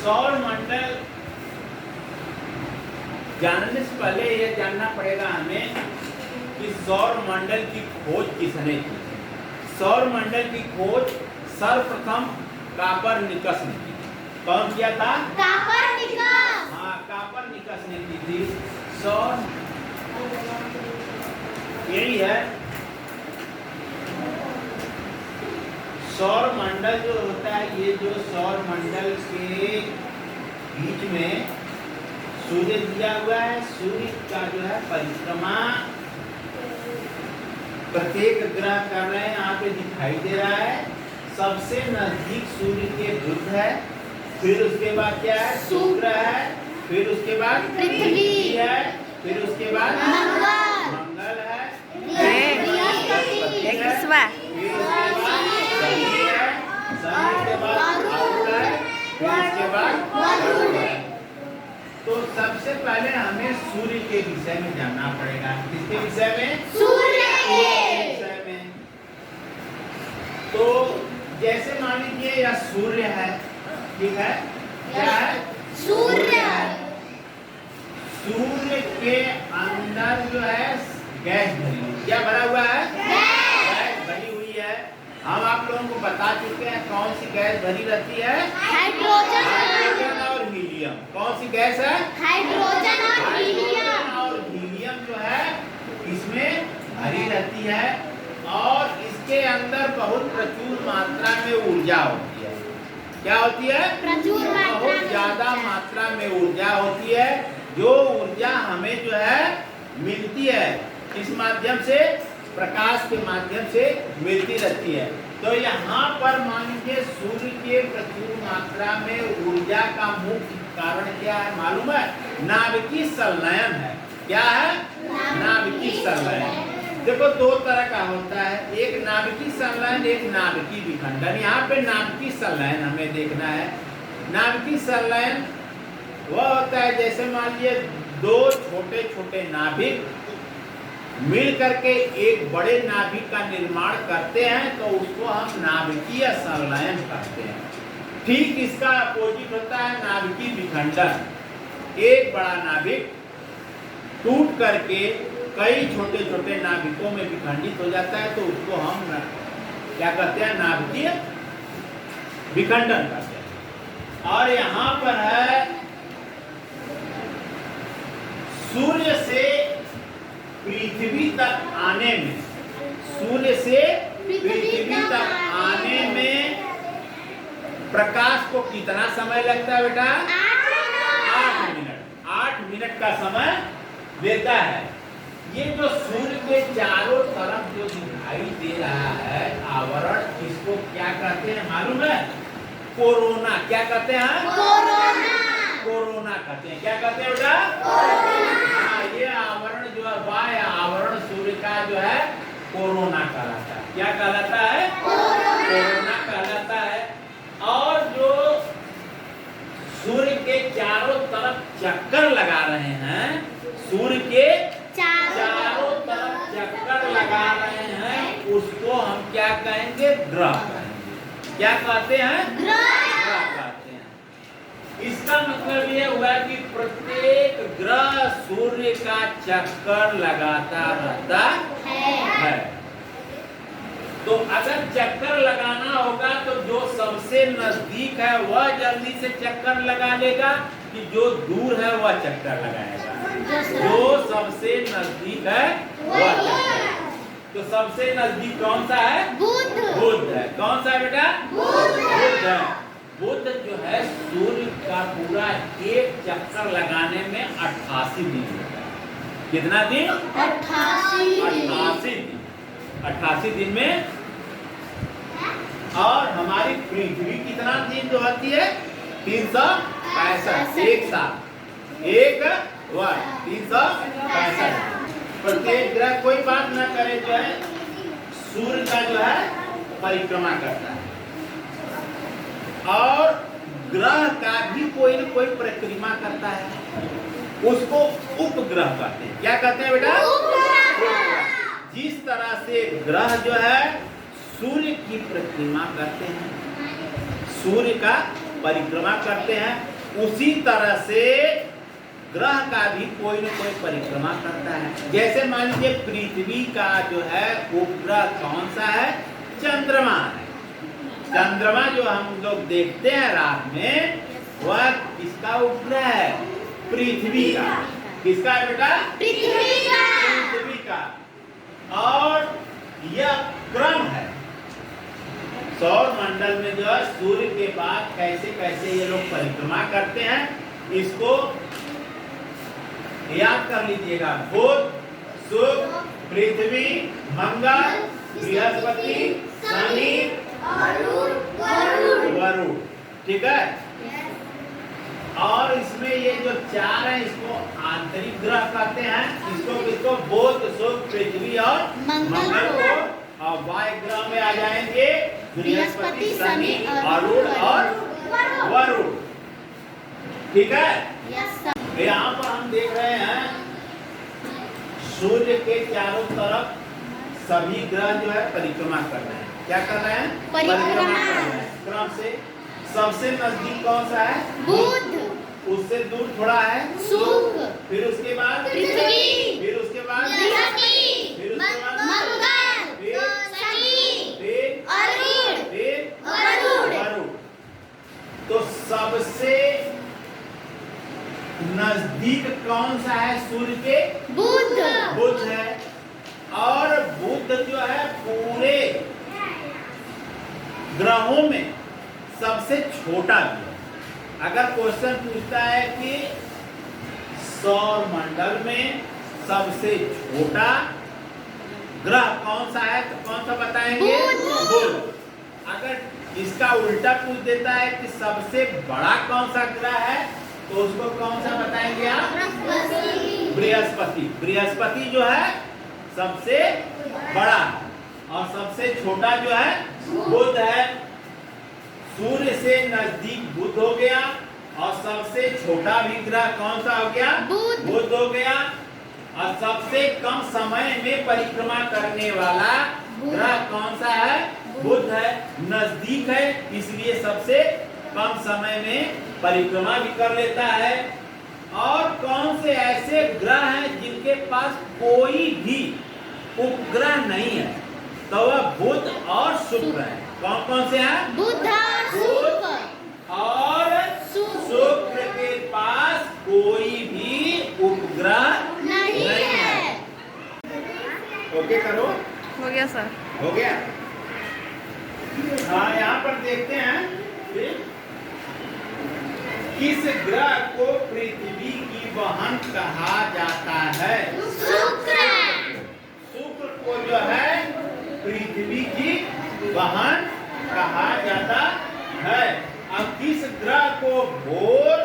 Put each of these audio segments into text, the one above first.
सौर मंडल जानने से पहले यह जानना पड़ेगा हमें कि सौर मंडल की खोज किसने की। सौर मंडल की खोज सर्वप्रथम कापरनिकस ने की। कौन किया था? कापरनिकस। हाँ, कापरनिकस ने की थी। सौर यही है, सौर मंडल जो होता है, ये जो सौर मंडल के बीच में सूर्य दिया हुआ है। सूर्य का जो है परिक्रमा प्रत्येक ग्रह कर रहे हैं, यहाँ पे दिखाई दे रहा है। सबसे नजदीक सूर्य के बुध है, फिर उसके बाद क्या है? शुक्र है, फिर उसके बाद पृथ्वी है, फिर उसके बाद मंगल है, बृहस्पति है, फिर उसके बाद शनि है, शनि के बाद राहु है, फिर उसके बाद गुरु है। तो सबसे पहले हमें सूर्य के विषय में जानना पड़ेगा। किसके विषय में? सूर्य के विषय में। तो जैसे मान लीजिए यह सूर्य है, ठीक है? क्या है? सूर्य। सूर्य के अंदर जो है गैस भरी हुई, क्या भरा हुआ है? गैस भरी हुई है। हम आप लोगों को बता चुके हैं कौन सी गैस भरी रहती है? हाइड्रोजन और हीलियम। कौन सी गैस है? हाइड्रोजन और हीलियम। और हीलियम जो है इसमें भरी रहती है और इसके अंदर बहुत प्रचुर मात्रा में ऊर्जा होती है। क्या होती है? प्रचुर मात्रा बहुत में ज्यादा मात्रा में ऊर्जा होती है, जो ऊर्जा हमें जो है मिलती है इस माध्यम से, प्रकाश के माध्यम से मिलती रहती है। तो यहाँ पर मान लीजिए सूर्य के प्रचुर मात्रा में ऊर्जा का मुख्य कारण क्या है मालूम है? नाभिकीय संलयन है। क्या है? नाभिकीय संलयन। देखो दो तरह का होता है, एक नाभिकीय संलयन, एक नाभिकीय विखंडन। यहाँ पे नाभिकीय संलयन हमें देखना है। नाभिकीय संलयन वह होता है जैसे मान लीजिए दो छोटे छोटे नाभिक मिल करके एक बड़े नाभिक का निर्माण करते हैं, तो उसको हम नाभिकीय संलयन कहते हैं। ठीक इसका अपोजिट होता है नाभिकीय विखंडन। एक बड़ा नाभिक टूट करके कई छोटे छोटे नाभिकों में विखंडित हो जाता है, तो उसको हम क्या कहते हैं? नाभिकीय विखंडन कहते हैं। और यहाँ पर है सूर्य से पृथ्वी तक आने में, सूर्य से पृथ्वी तक आने में प्रकाश को कितना समय लगता है बेटा? 8 मिनट। 8 मिनट का समय लेता है। ये जो सूर्य के चारों तरफ जो दिखाई दे रहा है आवरण, इसको क्या कहते हैं मालूम है? कोरोना। क्या कहते हैं? कोरोना कहते हैं। क्या कहते हैं बेटा? हाँ, ये आवरण जो है बाह्य आवरण सूर्य का जो है कोरोना कहलाता है। क्या कहलाता है? कोरोना कहलाता है। और जो सूर्य के चारों तरफ चक्कर लगा रहे हैं, सूर्य के चारों तरफ चक्कर लगा रहे हैं, उसको हम क्या कहेंगे? ग्रह कहेंगे। क्या कहते हैं? ग्रह कहते हैं। इसका मतलब ये हुआ कि प्रत्येक ग्रह सूर्य का चक्कर लगाता रहता है। तो अगर चक्कर लगाना होगा तो जो सबसे नजदीक है वह जल्दी से चक्कर लगा लेगा, कि जो दूर है वह चक्कर लगाएगा? जो सबसे नजदीक है वह चक्कर। तो सबसे नजदीक कौन सा है? बुध है। कौन सा है बेटा? बुध है। बुध जो है सूर्य का पूरा एक चक्कर लगाने में 88 दिन होता है। कितना दिन? 88 दिन में। और हमारी पृथ्वी कितना दिन जो होती है? 365। एक साथ एक वर्ष 365। प्रत्येक ग्रह कोई बात न करे जो है सूर्य का जो है परिक्रमा करता है, और ग्रह का भी कोई न कोई परिक्रमा करता है, उसको उपग्रह कहते हैं। क्या कहते हैं बेटा? उपग्रह। जिस तरह से ग्रह जो है सूर्य की परिक्रमा करते हैं, सूर्य का परिक्रमा करते हैं, उसी तरह से ग्रह का भी कोई न कोई परिक्रमा करता है। जैसे मान लीजिए पृथ्वी का जो है उपग्रह कौन सा है? चंद्रमा है। चंद्रमा जो हम लोग देखते हैं रात में, वह किसका उपग्रह है? पृथ्वी का। किसका है बेटा? पृथ्वी का। पृथ्वी का। और यह क्रम है सौर मंडल में जो है सूर्य के बाद कैसे कैसे ये लोग परिक्रमा करते हैं, इसको याद कर लीजिएगा। बुध, शुक्र, पृथ्वी, मंगल, बृहस्पति, शनि, वरुण। ठीक है। और इसमें ये जो चार है, इसको आंतरिक ग्रह कहते हैं। इसको बुध, शुक्र, पृथ्वी और मंगल को। और वायु ग्रह में आ जाएंगे बृहस्पति, शनि, अरुण और वरुण। ठीक है। यहाँ पर हम देख रहे हैं सूर्य के चारों तरफ सभी ग्रह जो है परिक्रमा कर रहे हैं। क्या कर रहे हैं? परिक्रमा कर रहे हैं क्रम से। सबसे नजदीक कौन सा है? बुध। उससे दूर थोड़ा है शुक्र। फिर उसके बाद पृथ्वी। फिर उसके बाद बृहस्पति। फिर उसके बाद मंगल। फिर शनि। फिर अरुण। फिर वरुण। वरुण। तो सबसे नजदीक कौन सा है सूर्य के? बुध। बुध है। और बुध जो है पूरे ग्रहों में सबसे छोटा भी है। अगर क्वेश्चन पूछता है कि सौर मंडल में सबसे छोटा ग्रह कौन सा है, तो कौन सा बताएंगे? बुध। अगर इसका उल्टा पूछ देता है कि सबसे बड़ा कौन सा ग्रह है, तो उसको कौन सा बताएंगे आप? बृहस्पति। बृहस्पति जो है सबसे बड़ा और सबसे छोटा जो है बुध है। सूर्य से नजदीक बुध हो गया और सबसे छोटा भी ग्रह कौन सा हो गया? बुध हो गया। और सबसे कम समय में परिक्रमा करने वाला ग्रह कौन सा है? बुध है। नजदीक है इसलिए सबसे कम समय में परिक्रमा भी कर लेता है। और कौन से ऐसे ग्रह हैं जिनके पास कोई भी उपग्रह नहीं है, तो वह बुध और शुक्र है। कौन कौन से हैं? बुध और शुक्र। और शुक्र के पास कोई भी उपग्रह नहीं है। ओके करो। हो गया सर। हो गया। हाँ, यहाँ पर देखते हैं किस ग्रह को पृथ्वी की बहन कहा जाता है? शुक्र। शुक्र को जो है पृथ्वी की बहन कहा जाता है। अब किस ग्रह को भोर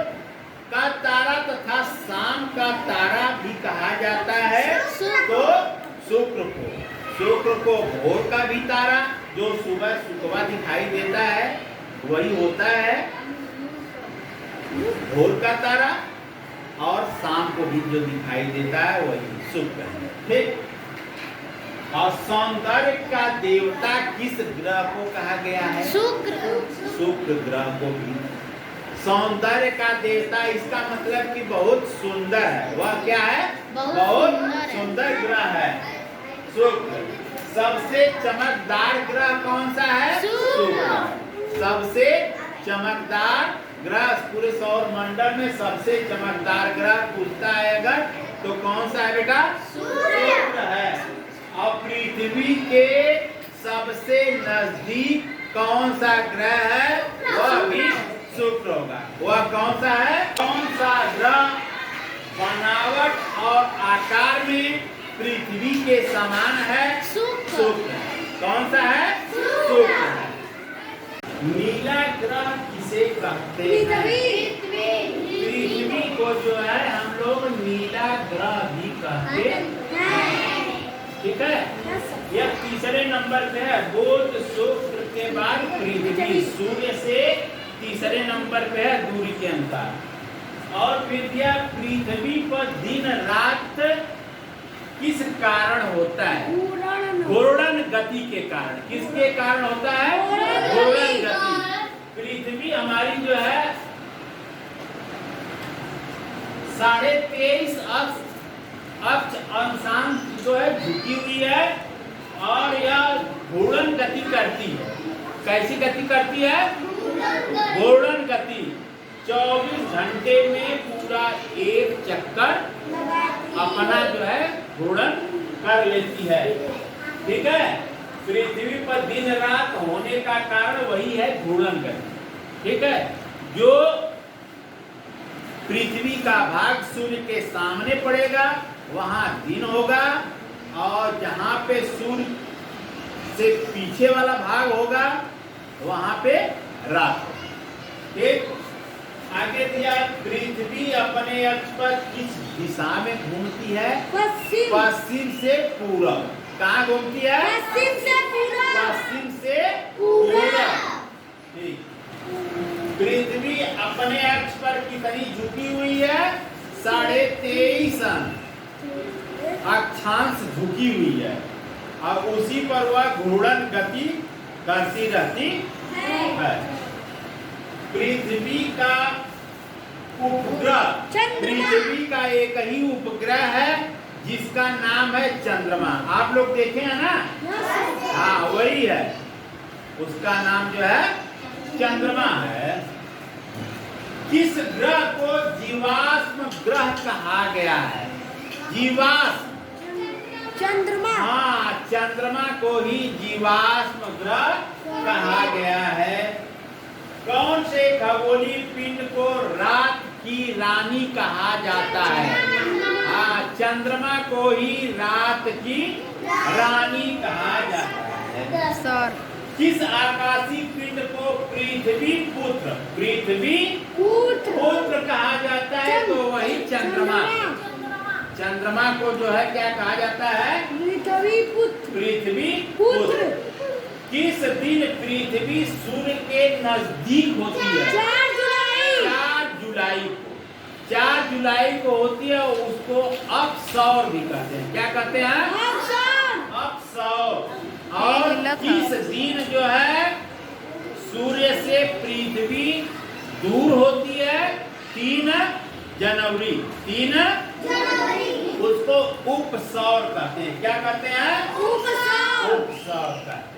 का तारा तथा शाम का तारा भी कहा जाता है? तो शुक्र को भोर का भी तारा, जो सुबह सुबह दिखाई देता है, वही होता है भोर का तारा। और शाम को भी जो दिखाई देता है वही शुक्र है। ठीक। और सौंदर्य का देवता किस ग्रह को कहा गया है? शुक्र ग्रह को भी सौंदर्य का देवता। इसका मतलब कि बहुत सुंदर है। वह क्या है? बहुत सुंदर ग्रह है शुक्र। सबसे चमकदार ग्रह कौन सा है? शुक्र। सबसे चमकदार ग्रह पूरे सौर मंडल में सबसे चमकदार ग्रह पूछता है अगर, तो कौन सा है बेटा? शुक्र है। और पृथ्वी के सबसे नजदीक कौन सा ग्रह है? वह भी शुक्र होगा। वह कौन सा है? कौन सा ग्रह बनावट और आकार में पृथ्वी के समान है? शुक्र। कौन सा है? शुक्र है। नीला ग्रह किसे कहते हैं? पृथ्वी को जो है हम लोग नीला ग्रह भी कहते हैं। ठीक है। यह तीसरे नंबर पे है। बुध शुक्र के बाद पृथ्वी सूर्य से तीसरे नंबर पे है दूरी के अनुसार। और फिर यह पृथ्वी पर दिन रात किस कारण होता है? घूर्णन गति के कारण। किसके कारण होता है? घूर्णन गति। पृथ्वी हमारी जो है 23.5 अक्ष अंशांक जो है झुकी हुई है और यह घूर्णन गति करती है। कैसी गति करती है? घूर्णन गति। 24 घंटे में पूरा एक चक्कर अपना जो है घूर्णन कर लेती है। ठीक है, पृथ्वी पर दिन रात होने का कारण वही है घूर्णन गति। ठीक है, जो पृथ्वी का भाग सूर्य के सामने पड़ेगा वहां दिन होगा और जहां पे सूर्य से पीछे वाला भाग होगा वहां पे रात होगा। ठीक, आगे दिया पृथ्वी अपने अक्ष पर किस दिशा में घूमती है? पश्चिम से पूरब। कहाँ घूमती है? पश्चिम से पूरब। पश्चिम से पूरब। ठीक, पृथ्वी अपने अक्ष पर कितनी झुकी हुई है? 23.5 अक्षांश झुकी हुई है और उसी पर वह घूर्णन गति करती रहती है। पृथ्वी का उपग्रह, पृथ्वी का एक ही उपग्रह है जिसका नाम है चंद्रमा। आप लोग देखे हैं ना? हाँ, वही है, उसका नाम जो है चंद्रमा है। किस ग्रह को जीवाश्म ग्रह कहा गया है? जीवाश्म, चंद्रमा। हाँ, चंद्रमा को ही जीवाश्म ग्रह कहा गया है। कौन से खगोलीय पिंड को रात की रानी कहा जाता है? हाँ, चंद्रमा को ही रात की रानी कहा जाता है। सर, किस आकाशीय पिंड को पृथ्वी पुत्र कहा जाता है? तो वही चंद्रमा। चंद्रमा को जो है क्या कहा जाता है? पृथ्वी पुत्र। किस दिन पृथ्वी सूर्य के नजदीक होती है? 4 जुलाई। 4 जुलाई को। 4 जुलाई को होती है, उसको अपसौर भी कहते हैं। क्या कहते हैं? अपसौर। और किस दिन जो है सूर्य से पृथ्वी दूर होती है? 3 जनवरी। 3 उसको उपसौर कहते हैं। क्या कहते हैं? उपसौर कहते हैं।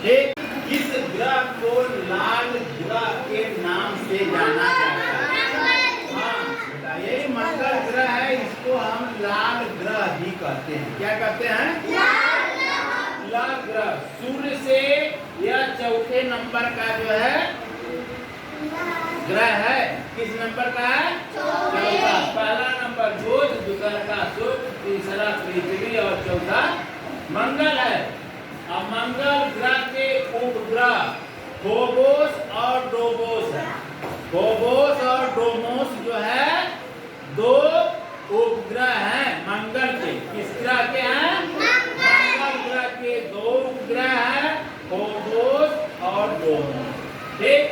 एक किस ग्रह को लाल ग्रह के नाम से जाना जाता है? हाँ बेटा, यही मंगल ग्रह है, इसको हम लाल ग्रह भी कहते हैं। क्या कहते हैं? लाल ग्रह। सूर्य से यह चौथे नंबर का जो है ग्रह है। किस नंबर का है? चौथा। पहला नंबर बुध, दूसरा का शुक्र, तीसरा पृथ्वी और चौथा मंगल है। अब मंगल ग्रह के उपग्रह फोबोस और डोमोस है। फोबोस और डोमोस जो है 2 उपग्रह हैं मंगल के। किस ग्रह के हैं? मंगल ग्रह के 2 उपग्रह हैं, फोबोस और डोमोस। ठीक,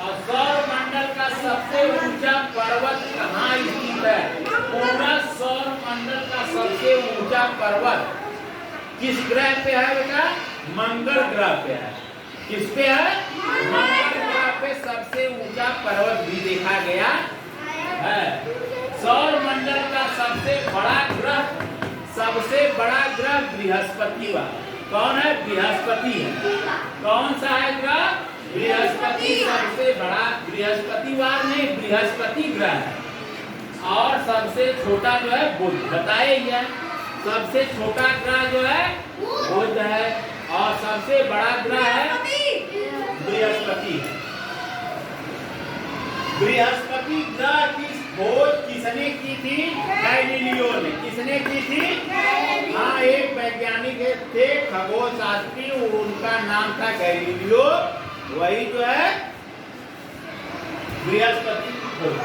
और सौर मंडल का सबसे ऊंचा पर्वत कहाँ स्थित है? पूरा सौर मंडल का सबसे ऊंचा पर्वत किस ग्रह पे है बेटा? मंगल ग्रह पे है। किस पे है? मंगल ग्रह पे सबसे ऊंचा पर्वत भी देखा गया है। सौर मंडल का सबसे बड़ा ग्रह बृहस्पति वा। कौन है? बृहस्पति है। कौन सा है ग्रह? बृहस्पति सबसे बड़ा। बृहस्पतिवार नहीं, बृहस्पति ग्रह है। और सबसे छोटा जो है बुध। बताए ही है, सबसे छोटा ग्रह जो है बुध है और सबसे बड़ा ग्रह है बृहस्पति। बृहस्पति ग्रह की खोज किसने की थी? गैलीलियो ने। किसने की थी? हाँ, एक वैज्ञानिक थे, खगोल शास्त्री, उनका नाम था गैलीलियो। वही जो है बृहस्पति की खोज।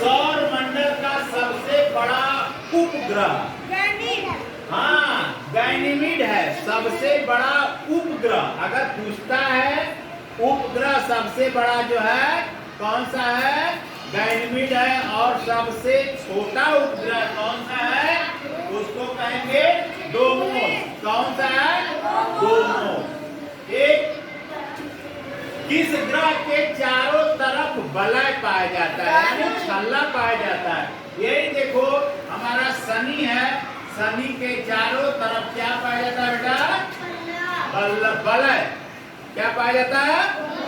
सौर मंडल का सबसे बड़ा उपग्रह, हाँ, गैनीमीड है सबसे बड़ा उपग्रह। अगर पूछता है उपग्रह सबसे बड़ा जो है कौन सा है? गैनीमीड है। और सबसे छोटा उपग्रह कौन सा है? उसको कहेंगे डोमोस। कौन सा है? डोमोस। एक किस ग्रह के चारों तरफ वलय पाया जाता है, यानी छल्ला पाया जाता है। यही देखो हमारा शनि है, शनि के चारों तरफ क्या पाया जाता है बेटा? वलय। क्या पाया जाता है?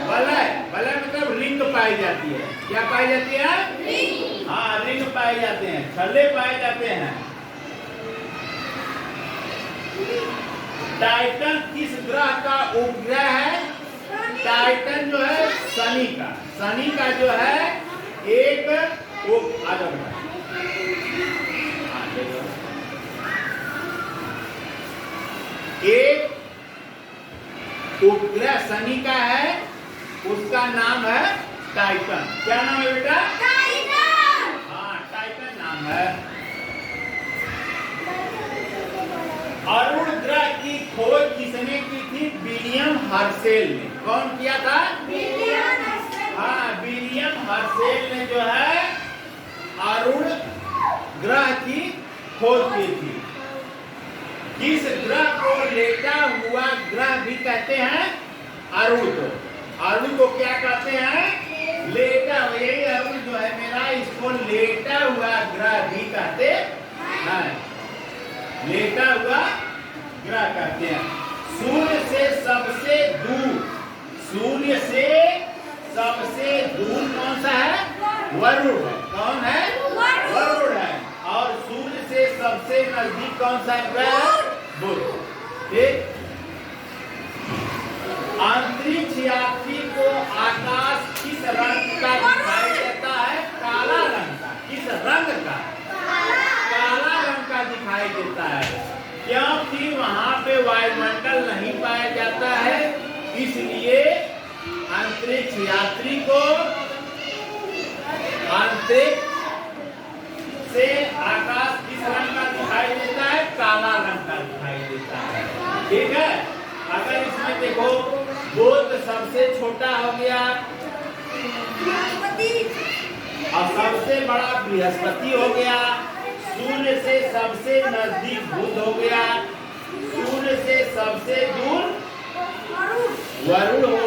वलय। वलय मतलब रिंग पाई जाती है। क्या पाई जाती है? रिंग। हाँ, रिंग पाए जाते हैं, छल्ले पाए जाते हैं। टाइटन किस ग्रह का उपग्रह है? टाइटन जो है शनि का, शनि का जो है एक एक उपग्रह शनि का है, उसका नाम है टाइटन। क्या नाम है बेटा? टाइटन। हाँ, टाइटन नाम है। अरुण ग्रह की खोज किसने की थी? विलियम हर्शेल ने। कौन किया था? हाँ, विलियम हर्शेल ने जो है अरुण ग्रह की खोज की थी। किस ग्रह को लेटा हुआ ग्रह भी कहते हैं? अरुण को। अरुण को क्या कहते हैं? लेटा हुआ। यही अरुण जो है मेरा, इसको लेटा हुआ ग्रह भी कहते हैं। लेटा हुआ ग्रह कहते हैं। सूर्य से सबसे दूर, सूर्य से सबसे दूर कौन सा है? वरुण है। कौन है? वरुण है। और सूर्य से सबसे नजदीक कौन सा ग्रह है? बुध। ठीक। अंतरिक्ष यात्री को आकाश किस रंग का दिखाई देता है? काला रंग का। किस रंग का? काला रंग का दिखाई देता है, क्योंकि वहां पे वायुमंडल नहीं पाया जाता है। इसलिए अंतरिक्ष यात्री को अंतरिक्ष से आकाश किस रंग का दिखाई देता है? काला रंग का दिखाई देता है। ठीक है। अगर इसमें देखो, बुध सबसे छोटा हो गया और सबसे बड़ा बृहस्पति हो गया। सूर्य से सबसे नजदीक बुध हो गया। सूर्य से सबसे दूर वरुण हो